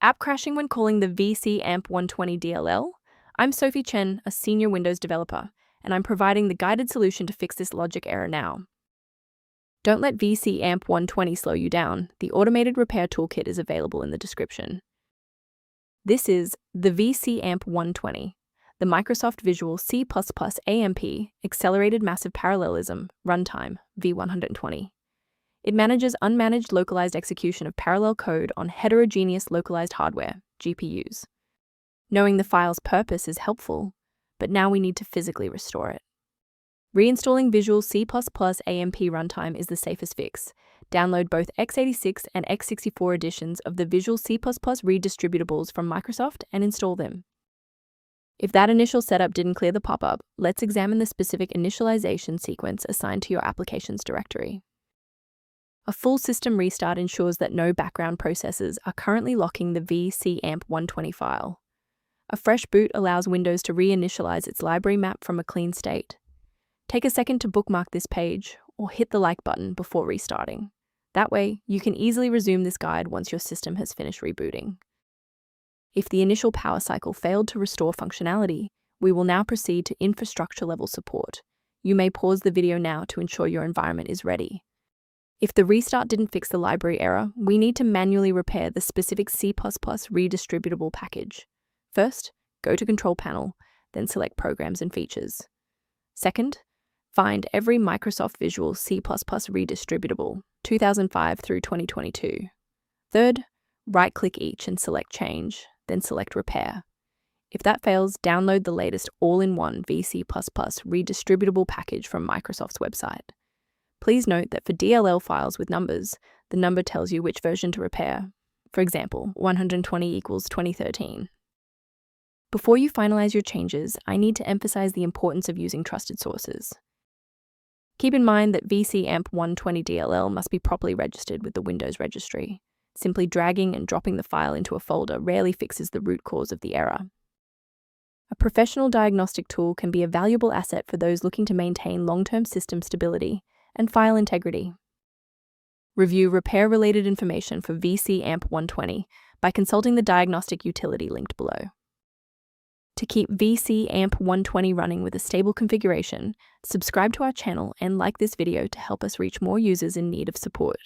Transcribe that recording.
App crashing when calling the vcamp120.dll? I'm Sophie Chen, a senior Windows developer, and I'm providing the guided solution to fix this logic error now. Don't let vcamp120 slow you down. The automated repair toolkit is available in the description. This is the vcamp120, the Microsoft Visual C AMP Accelerated Massive Parallelism Runtime v120. It manages unmanaged localized execution of parallel code on heterogeneous localized hardware, GPUs. Knowing the file's purpose is helpful, but now we need to physically restore it. Reinstalling Visual C AMP Runtime is the safest fix. Download both x86 and x64 editions of the Visual C redistributables from Microsoft and install them. If that initial setup didn't clear the pop-up, let's examine the specific initialization sequence assigned to your applications directory. A full system restart ensures that no background processes are currently locking the vcamp120 file. A fresh boot allows Windows to reinitialize its library map from a clean state. Take a second to bookmark this page or hit the like button before restarting. That way, you can easily resume this guide once your system has finished rebooting. If the initial power cycle failed to restore functionality, we will now proceed to infrastructure-level support. You may pause the video now to ensure your environment is ready. If the restart didn't fix the library error, we need to manually repair the specific C++ redistributable package. First, go to Control Panel, then select Programs and Features. Second, find every Microsoft Visual C redistributable, 2005 through 2022. Third, right-click each and select Change, then select Repair. If that fails, download the latest all-in-one VC++ redistributable package from Microsoft's website. Please note that for DLL files with numbers, the number tells you which version to repair. For example, 120 equals 2013. Before you finalize your changes, I need to emphasize the importance of using trusted sources. Keep in mind that vcamp120.dll must be properly registered with the Windows registry. Simply dragging and dropping the file into a folder rarely fixes the root cause of the error. A professional diagnostic tool can be a valuable asset for those looking to maintain long-term system stability and file integrity. Review repair-related information for vcamp120 by consulting the diagnostic utility linked below. To keep vcamp120 running with a stable configuration, subscribe to our channel and like this video to help us reach more users in need of support.